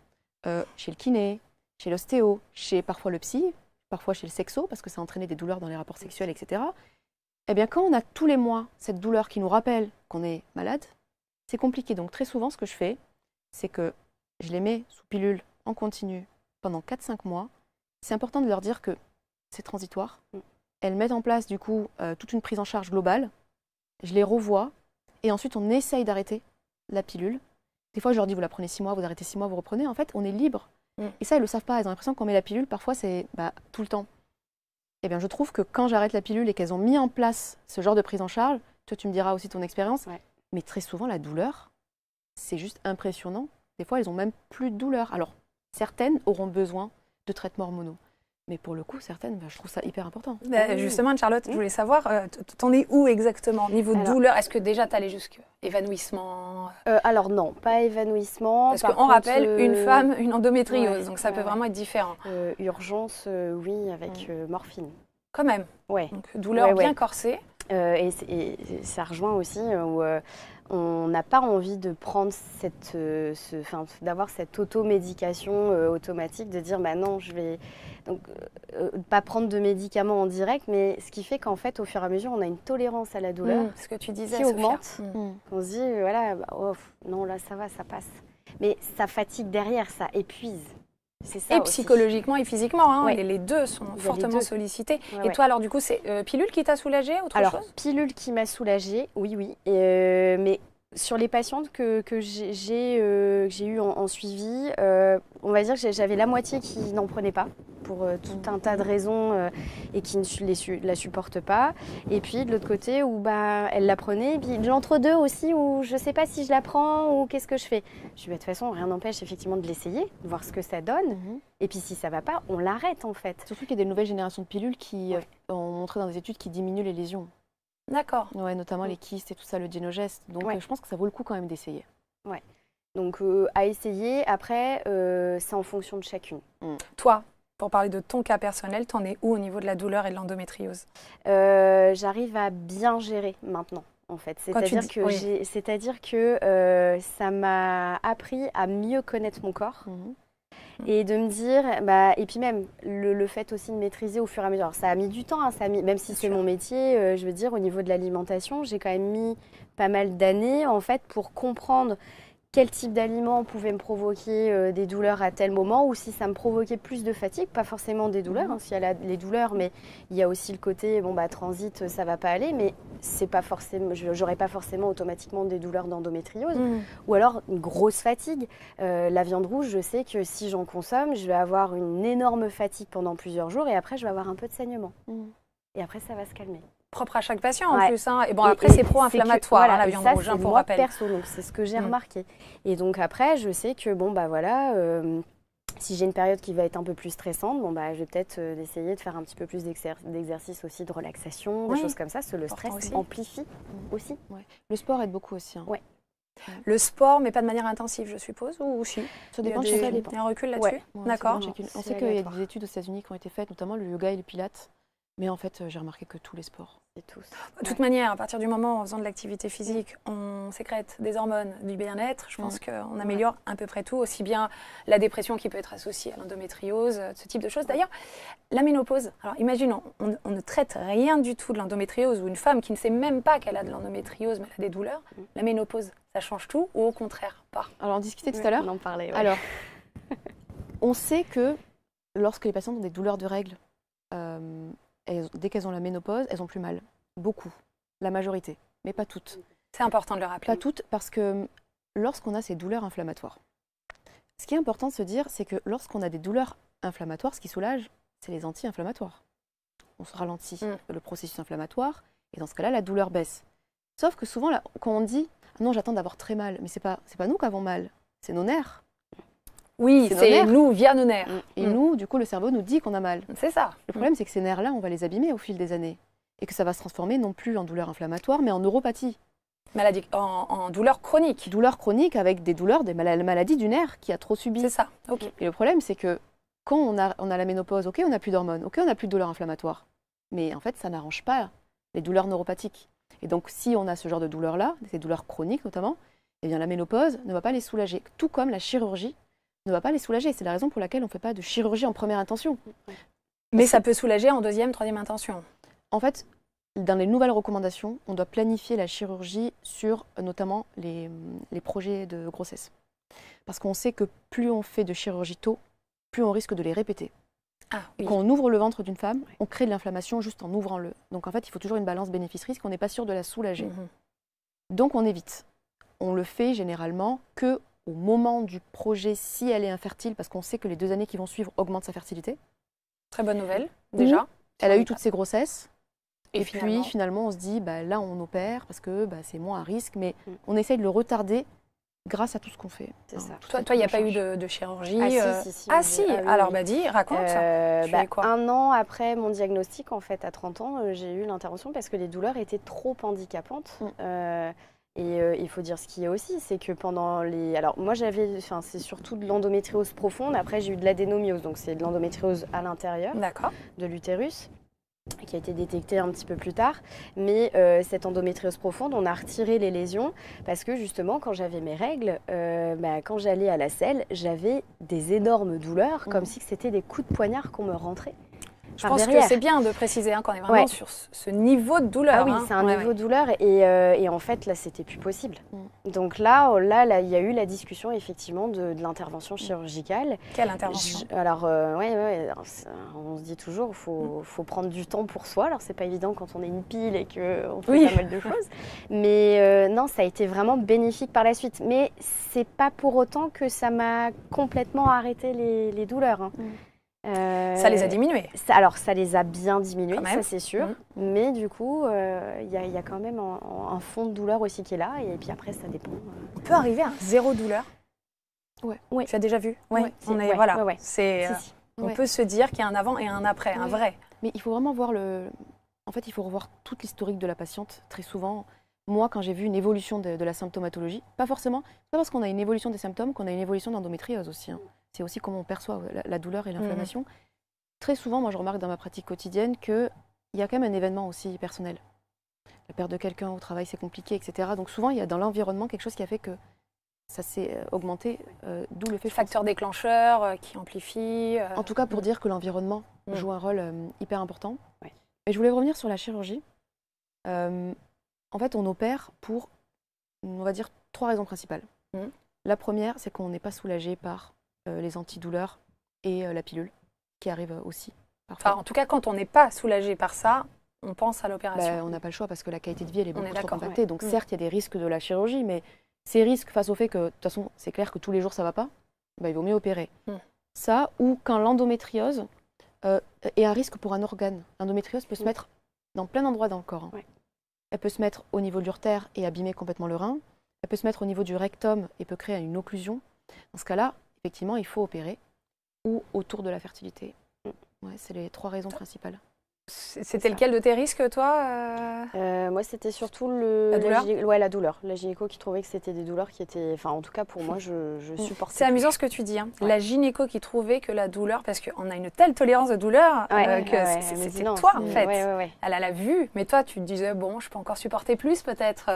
chez le kiné, chez l'ostéo, chez parfois le psy, parfois chez le sexo, parce que ça a entraîné des douleurs dans les rapports sexuels, etc. Eh bien, quand on a tous les mois cette douleur qui nous rappelle qu'on est malade, c'est compliqué. Donc, très souvent, ce que je fais, c'est que je les mets sous pilule en continu pendant 4-5 mois. C'est important de leur dire que c'est transitoire. Elles mettent en place, du coup, toute une prise en charge globale. Je les revois. Et ensuite, on essaye d'arrêter la pilule. Des fois, je leur dis, vous la prenez 6 mois, vous arrêtez 6 mois, vous reprenez. En fait, on est libre. Et ça, elles ne le savent pas. Elles ont l'impression qu'on met la pilule, parfois, c'est tout le temps. Eh bien, je trouve que quand j'arrête la pilule et qu'elles ont mis en place ce genre de prise en charge, toi, tu me diras aussi ton expérience, mais très souvent, la douleur, c'est juste impressionnant. Des fois, elles n'ont même plus de douleur. Alors, certaines auront besoin de traitements hormonaux. Mais pour le coup, certaines, je trouve ça hyper important. Justement, Charlotte, je voulais savoir, t'en es où exactement? Niveau douleur, est-ce que déjà t'allais jusqu'à évanouissement? Alors non, pas évanouissement. Parce qu'on rappelle, une femme, une endométriose, donc ça peut vraiment être différent. Urgence, oui, avec morphine. Quand même. Ouais. Donc douleur bien corsée. Et ça rejoint aussi où on n'a pas envie de prendre d'avoir cette automédication automatique, de dire bah non, je vais donc pas prendre de médicaments en direct, mais ce qui fait qu'en fait au fur et à mesure on a une tolérance à la douleur ce que tu disais, qui augmente. On se dit voilà, non là ça va, ça passe, mais ça fatigue derrière, ça épuise. Et psychologiquement et physiquement, les deux sont fortement sollicités. Et toi, alors du coup, c'est pilule qui t'a soulagée, autre chose? Pilule qui m'a soulagée, oui. Mais sur les patientes que j'ai eues en suivi, on va dire que j'avais la moitié qui n'en prenait pas pour tout un tas de raisons et qui ne la supportent pas. Et puis de l'autre côté où elle la prenait. Et puis de l'entre-deux aussi où je ne sais pas si je la prends ou qu'est-ce que je fais. Je dis de toute façon, rien n'empêche effectivement de l'essayer, de voir ce que ça donne. Et puis si ça ne va pas, on l'arrête en fait. Surtout qu'il y a des nouvelles générations de pilules qui ont montré dans des études qui diminuent les lésions. D'accord. Ouais, notamment les kystes et tout ça, le Genogest. Donc je pense que ça vaut le coup quand même d'essayer. Ouais. Donc à essayer, après, c'est en fonction de chacune. Toi, pour parler de ton cas personnel, t'en es où au niveau de la douleur et de l'endométriose? J'arrive à bien gérer maintenant. En fait, c'est-à-dire que ça m'a appris à mieux connaître mon corps et de me dire, et puis même le fait aussi de maîtriser au fur et à mesure. Alors, ça a mis du temps, hein, même si c'est mon métier, je veux dire, au niveau de l'alimentation, j'ai quand même mis pas mal d'années en fait pour comprendre quel type d'aliment pouvait me provoquer des douleurs à tel moment, ou si ça me provoquait plus de fatigue, pas forcément des douleurs, hein, s'il y a les douleurs, mais il y a aussi le côté, transit, ça va pas aller, mais c'est pas forcément, j'aurais pas forcément automatiquement des douleurs d'endométriose, ou alors une grosse fatigue. La viande rouge, je sais que si j'en consomme, je vais avoir une énorme fatigue pendant plusieurs jours, et après je vais avoir un peu de saignement. Et après ça va se calmer. Propre à chaque patient en plus. Hein. Et bon, après, c'est pro-inflammatoire, la viande rouge, pour rappel. Perso, donc c'est ce que j'ai remarqué. Et donc après, je sais que, si j'ai une période qui va être un peu plus stressante, je vais peut-être essayer de faire un petit peu plus d'exercices aussi, de relaxation, des choses comme ça, parce que le stress amplifie aussi. Ouais. Le sport aide beaucoup aussi. Hein. Ouais. Le sport, mais pas de manière intensive, je suppose, ou si? Ça dépend. Il y a un recul là-dessus? D'accord. On sait qu'il y a des études aux États-Unis qui ont été faites, notamment le yoga et le pilates. Mais en fait, j'ai remarqué que tous les sports. De toute manière, à partir du moment où en faisant de l'activité physique, on sécrète des hormones du bien-être, je pense qu'on améliore à peu près tout, aussi bien la dépression qui peut être associée à l'endométriose, ce type de choses. D'ailleurs, la ménopause, alors imaginons, on ne traite rien du tout de l'endométriose, ou une femme qui ne sait même pas qu'elle a de l'endométriose, mais elle a des douleurs, la ménopause, ça change tout, ou au contraire, pas? Alors, on discutait tout à l'heure. On en parlait, Alors, on sait que lorsque les patientes ont des douleurs de règles, dès qu'elles ont la ménopause, elles ont plus mal. Beaucoup. La majorité. Mais pas toutes. C'est important de le rappeler. Pas toutes, parce que lorsqu'on a ces douleurs inflammatoires, ce qui est important de se dire, c'est que lorsqu'on a des douleurs inflammatoires, ce qui soulage, c'est les anti-inflammatoires. On se ralentit le processus inflammatoire, et dans ce cas-là, la douleur baisse. Sauf que souvent, quand on dit « non, j'attends d'avoir très mal », mais c'est pas nous qui avons mal, c'est nos nerfs. Oui, c'est nous via nos nerfs. Et nous, du coup, le cerveau nous dit qu'on a mal. C'est ça. Le problème, c'est que ces nerfs-là, on va les abîmer au fil des années. Et que ça va se transformer non plus en douleur inflammatoire, mais en neuropathie. En douleur chronique. Douleur chronique avec des douleurs, des maladies du nerf qui a trop subi. C'est ça. Okay. Et le problème, c'est que quand on a la ménopause, ok, on n'a plus d'hormones, ok, on n'a plus de douleurs inflammatoires. Mais en fait, ça n'arrange pas les douleurs neuropathiques. Et donc, si on a ce genre de douleurs-là, ces douleurs chroniques notamment, eh bien la ménopause ne va pas les soulager. Tout comme la chirurgie ne va pas les soulager. C'est la raison pour laquelle on ne fait pas de chirurgie en première intention. Mais ça peut soulager en deuxième, troisième intention. En fait, dans les nouvelles recommandations, on doit planifier la chirurgie sur notamment les projets de grossesse. Parce qu'on sait que plus on fait de chirurgie tôt, plus on risque de les répéter. Quand on ouvre le ventre d'une femme, on crée de l'inflammation juste en ouvrant-le. Donc en fait, il faut toujours une balance bénéfice-risque, on n'est pas sûr de la soulager. Donc on évite. On le fait généralement que au moment du projet, si elle est infertile, parce qu'on sait que les 2 années qui vont suivre augmentent sa fertilité. Très bonne nouvelle, déjà. Elle a eu toutes ses grossesses. Et puis finalement, on se dit, là, on opère parce que c'est moins à risque, mais on essaye de le retarder grâce à tout ce qu'on fait. C'est ça. Toi, il n'y a pas eu de chirurgie? Si. Alors, dis, raconte. Quoi 1 an après mon diagnostic, en fait, à 30 ans, j'ai eu l'intervention parce que les douleurs étaient trop handicapantes. Et il faut dire ce qu'il y a aussi, c'est que pendant les... Alors moi c'est surtout de l'endométriose profonde, après j'ai eu de l'adénomiose, donc c'est de l'endométriose à l'intérieur de l'utérus, qui a été détectée un petit peu plus tard. Mais cette endométriose profonde, on a retiré les lésions parce que justement quand j'avais mes règles, quand j'allais à la selle, j'avais des énormes douleurs, comme si c'était des coups de poignard qu'on me rentrait. Je pense que c'est bien de préciser qu'on est vraiment sur ce niveau de douleur. Ah oui, c'est un niveau de douleur et en fait, là, c'était plus possible. Donc là, il y a eu la discussion effectivement de l'intervention chirurgicale. Quelle intervention? Alors, on se dit toujours, il faut prendre du temps pour soi. Alors, c'est pas évident quand on est une pile et qu'on fait pas mal de choses. Mais non, ça a été vraiment bénéfique par la suite. Mais c'est pas pour autant que ça m'a complètement arrêté les douleurs. Hein. Ça les a diminués. Ça les a bien diminués, ça c'est sûr. Mais du coup, il y a quand même un fond de douleur aussi qui est là. Et puis après, ça dépend. On peut arriver à 0 douleur? Ouais. Tu as déjà vu? On peut se dire qu'il y a un avant et un après, un vrai. Mais il faut vraiment voir En fait, il faut revoir toute l'historique de la patiente. Très souvent, moi, quand j'ai vu une évolution de la symptomatologie, pas forcément, c'est pas parce qu'on a une évolution des symptômes qu'on a une évolution d'endométriose aussi. Hein. C'est aussi comment on perçoit la douleur et l'inflammation. Très souvent, moi, je remarque dans ma pratique quotidienne qu'il y a quand même un événement aussi personnel. La perte de quelqu'un au travail, c'est compliqué, etc. Donc souvent, il y a dans l'environnement quelque chose qui a fait que ça s'est augmenté, d'où le fait... Facteur déclencheur qui amplifie. En tout cas, pour dire que l'environnement joue un rôle hyper important. Ouais. Et je voulais revenir sur la chirurgie. En fait, on opère pour, on va dire, 3 raisons principales. La première, c'est qu'on n'est pas soulagé par les antidouleurs et la pilule, qui arrive aussi parfois. Enfin, en tout cas, quand on n'est pas soulagé par ça, on pense à l'opération. On n'a pas le choix parce que la qualité de vie, elle est beaucoup trop impactée. Ouais. Donc certes, il y a des risques de la chirurgie, mais ces risques face au fait que, de toute façon, c'est clair que tous les jours, ça ne va pas, il vaut mieux opérer. Ça, ou quand l'endométriose est un risque pour un organe. L'endométriose peut se mettre dans plein d'endroits dans le corps. Hein. Ouais. Elle peut se mettre au niveau de l'urtère et abîmer complètement le rein. Elle peut se mettre au niveau du rectum et peut créer une occlusion. Dans ce cas-là, effectivement, il faut opérer. Ou autour de la fertilité. Ouais, c'est les 3 raisons principales. C'était lequel de tes risques, toi Moi, c'était surtout la douleur. la douleur. La gynéco qui trouvait que c'était des douleurs qui étaient... Enfin, en tout cas, pour moi, je supportais. C'est amusant ce que tu dis. Hein. Ouais. La gynéco qui trouvait que la douleur, parce qu'on a une telle tolérance de douleur que c'était toi, en fait. Ouais. Elle a vu, mais toi, tu te disais, bon, je peux encore supporter plus, peut-être,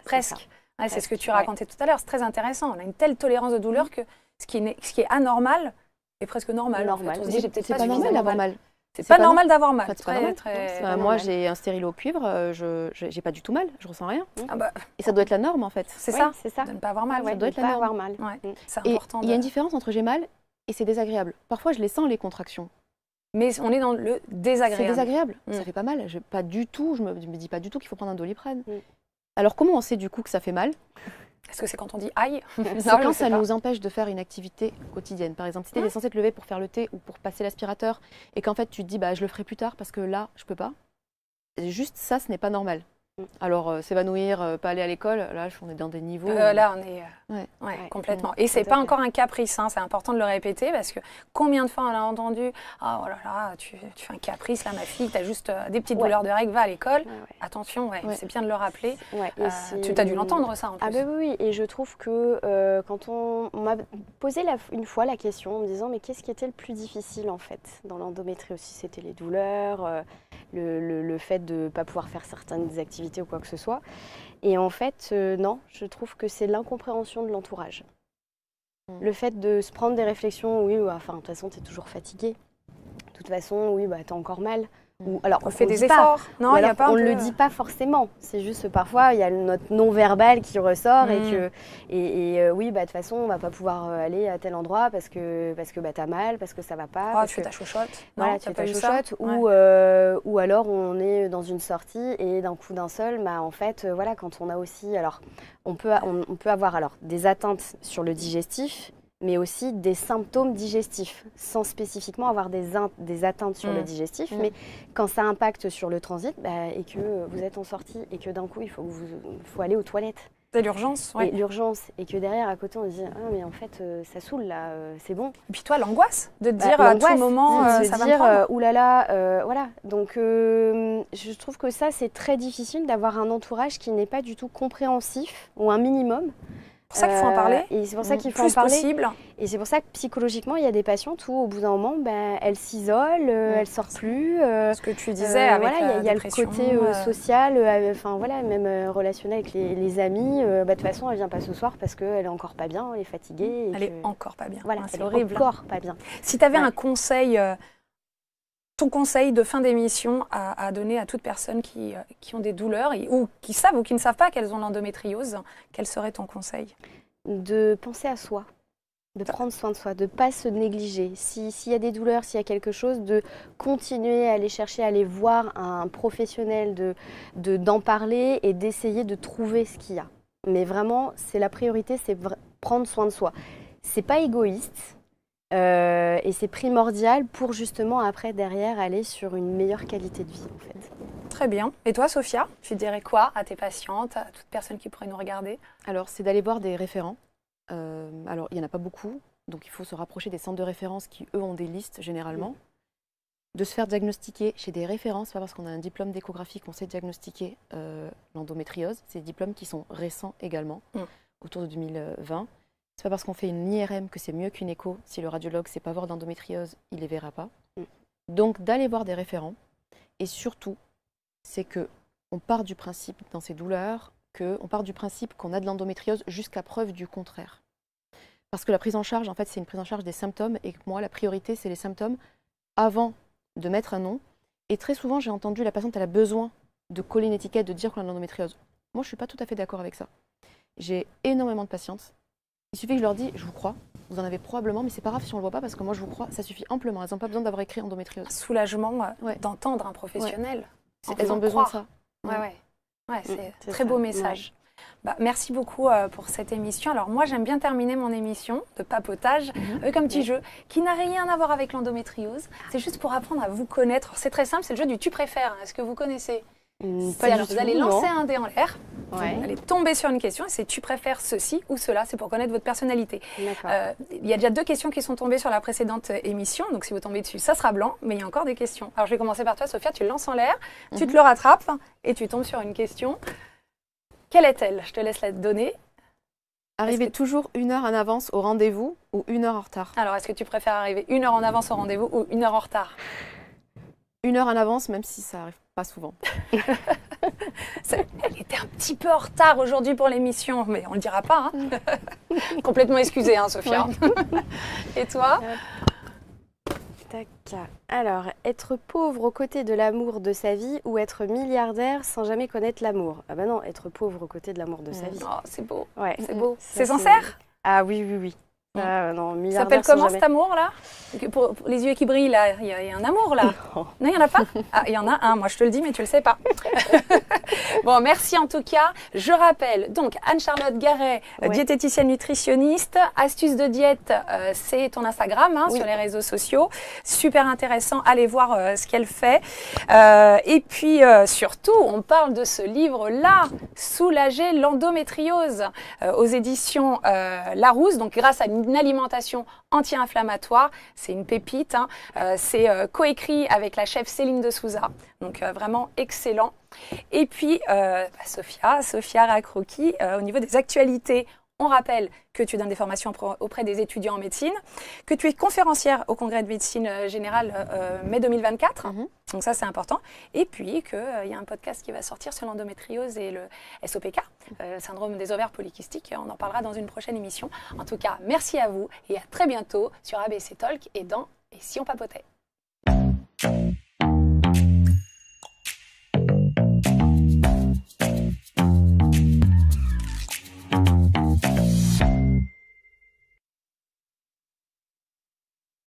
presque. C'est ce que tu racontais tout à l'heure. C'est très intéressant. On a une telle tolérance de douleur que ce qui est anormal est presque normal. En fait. On se dit, j'ai peut-être pas normal d'avoir mal. C'est pas normal d'avoir mal. C'est pas normal. Moi, j'ai un stérilet au cuivre, j'ai pas du tout mal, je ressens rien. Et ça doit être la norme, en fait. C'est ça, de ne pas avoir mal. Ça doit être la norme. Avoir mal. C'est important. Il y a une différence entre j'ai mal et c'est désagréable. Parfois, je les sens, les contractions. Mais on est dans le désagréable. C'est désagréable, ça fait pas mal. Je me dis pas du tout qu'il faut prendre un Doliprane. Alors, comment on sait du coup que ça fait mal? Est-ce que c'est quand on dit aïe? C'est quand ça nous empêche de faire une activité quotidienne. Par exemple, si tu es censé te lever pour faire le thé ou pour passer l'aspirateur et qu'en fait tu te dis je le ferai plus tard parce que là, je peux pas. Juste ça, ce n'est pas normal. Alors, s'évanouir, pas aller à l'école, là, on est dans des niveaux... là, on est complètement. Et c'est pas encore un caprice, hein, c'est important de le répéter parce que combien de fois on a entendu « Oh là là, tu fais un caprice, là, ma fille, tu as juste des petites douleurs de règles, va à l'école. » Attention, c'est bien de le rappeler. Tu as dû l'entendre, ça, en plus. Ah ben oui, et je trouve que quand on m'a posé une fois la question en me disant « Mais qu'est-ce qui était le plus difficile, en fait, dans l'endométriose ?» Si c'était les douleurs... Le fait de ne pas pouvoir faire certaines activités ou quoi que ce soit. Et en fait, non, je trouve que c'est l'incompréhension de l'entourage. Le fait de se prendre des réflexions, de toute façon, tu es toujours fatigué. De toute façon, tu as encore mal. Alors, on fait des efforts. Non, y a pas on ne le dit pas forcément. C'est juste parfois, il y a notre non-verbal qui ressort de toute façon, on ne va pas pouvoir aller à tel endroit parce que tu as mal, parce que ça ne va pas. Tu fais ta chochotte. Voilà, tu fais ta chochotte. Ou alors, on est dans une sortie et d'un coup d'un seul, en fait, quand on a aussi... Alors, on peut avoir des atteintes sur le digestif, mais aussi des symptômes digestifs, sans spécifiquement avoir des atteintes sur le digestif. Mais quand ça impacte sur le transit, et que vous êtes en sortie et que d'un coup, il faut aller aux toilettes. C'est l'urgence, Et l'urgence, et que derrière, à côté, on se dit « Ah, mais en fait, ça saoule, là, c'est bon. » Et puis toi, l'angoisse de te dire à tout moment, ça va me prendre. Oulala, voilà. Donc, je trouve que ça, c'est très difficile d'avoir un entourage qui n'est pas du tout compréhensif, ou un minimum. C'est pour ça qu'il faut en parler. Et c'est pour ça qu'il faut en parler. Possible. Et c'est pour ça que psychologiquement, il y a des patientes où, au bout d'un moment, elles s'isolent, elles sortent plus. Ce que tu disais avec il y a le côté social, même relationnel avec les amis. De toute façon, elle vient pas ce soir parce qu'elle est encore pas bien, elle est fatiguée. Elle est encore pas bien. Voilà, c'est horrible. Encore pas bien. Si tu avais un conseil, ton conseil de fin d'émission à donner à toute personne qui ont des douleurs ou qui savent ou qui ne savent pas qu'elles ont l'endométriose, quel serait ton conseil? De penser à soi, de prendre soin de soi, de ne pas se négliger. S'il y a des douleurs, s'il y a quelque chose, de continuer à aller chercher, à aller voir un professionnel, d'en parler et d'essayer de trouver ce qu'il y a. Mais vraiment, c'est la priorité, c'est prendre soin de soi. C'est pas égoïste. Et c'est primordial pour justement après derrière aller sur une meilleure qualité de vie en fait. Très bien. Et toi Sophia, tu dirais quoi à tes patientes, à toute personne qui pourrait nous regarder? Alors c'est d'aller voir des référents. Alors il n'y en a pas beaucoup, donc il faut se rapprocher des centres de référence qui eux ont des listes généralement. de se faire diagnostiquer chez des références. C'est pas parce qu'on a un diplôme d'échographie qu'on sait diagnostiquer l'endométriose. C'est des diplômes qui sont récents également, autour de 2020. C'est pas parce qu'on fait une IRM que c'est mieux qu'une écho. Si le radiologue ne sait pas voir d'endométriose, il ne les verra pas. Donc d'aller voir des référents. Et surtout, c'est qu'on part du principe dans ces douleurs, qu'on part du principe qu'on a de l'endométriose jusqu'à preuve du contraire. Parce que la prise en charge, en fait, c'est une prise en charge des symptômes et que moi, la priorité, c'est les symptômes avant de mettre un nom. Et très souvent, j'ai entendu la patiente, elle a besoin de coller une étiquette, de dire qu'on a de l'endométriose. Moi, je ne suis pas tout à fait d'accord avec ça. J'ai énormément de patientes. Il suffit que je leur dise, je vous crois, vous en avez probablement, mais c'est pas grave si on ne le voit pas parce que moi, je vous crois, ça suffit amplement. Elles n'ont pas besoin d'avoir écrit endométriose. Soulagement d'entendre un professionnel. Ouais. Elles ont besoin de ça. Ouais, c'est un très beau message. Bah, merci beaucoup pour cette émission. Alors moi, j'aime bien terminer mon émission de papotage avec un petit jeu qui n'a rien à voir avec l'endométriose. C'est juste pour apprendre à vous connaître. C'est très simple, c'est le jeu du tu préfères. Est-ce que vous connaissez? Vous allez lancer un dé en l'air, vous allez tomber sur une question et c'est tu préfères ceci ou cela, c'est pour connaître votre personnalité. Il y a déjà 2 questions qui sont tombées sur la précédente émission, donc si vous tombez dessus, ça sera blanc, mais il y a encore des questions. Alors je vais commencer par toi, Sophia, tu le lances en l'air, tu te le rattrapes et tu tombes sur une question. Quelle est-elle? Je te laisse la donner. Arriver toujours 1 heure en avance au rendez-vous ou 1 heure en retard? Alors, est-ce que tu préfères arriver 1 heure en avance au rendez-vous ou 1 heure en retard? 1 heure en avance, même si ça n'arrive pas souvent. Elle était un petit peu en retard aujourd'hui pour l'émission, mais on ne le dira pas. Hein. Complètement excusée, hein, Sophia. Et toi? Tac. Alors, être pauvre aux côtés de l'amour de sa vie ou être milliardaire sans jamais connaître l'amour? Ah bah non, être pauvre aux côtés de l'amour de sa vie. Oh, c'est beau. Ouais. C'est beau. C'est sincère? Ah oui, oui, oui. Non, ça s'appelle comment cet amour-là? Pour les yeux qui brillent, là, il y a un amour, là. Non, il n'y en a pas? Ah, il y en a un, moi je te le dis, mais tu ne le sais pas. Bon, merci en tout cas. Je rappelle, donc, Anne-Charlotte Garret, diététicienne nutritionniste. Astuces de diète, c'est ton Instagram, sur les réseaux sociaux. Super intéressant, allez voir ce qu'elle fait. Et puis, surtout, on parle de ce livre-là, Soulager l'endométriose, aux éditions Larousse, donc grâce à une alimentation anti-inflammatoire. C'est une pépite. C'est coécrit avec la chef Céline de Souza. Donc vraiment excellent. Et puis Sophia Rakrooki, au niveau des actualités, on rappelle que tu donnes des formations auprès des étudiants en médecine, que tu es conférencière au congrès de médecine générale mai 2024. Donc ça, c'est important. Et puis qu'il y a un podcast qui va sortir sur l'endométriose et le SOPK, syndrome des ovaires polykystiques. On en parlera dans une prochaine émission. En tout cas, merci à vous et à très bientôt sur ABC Talk et dans Et si on papotait.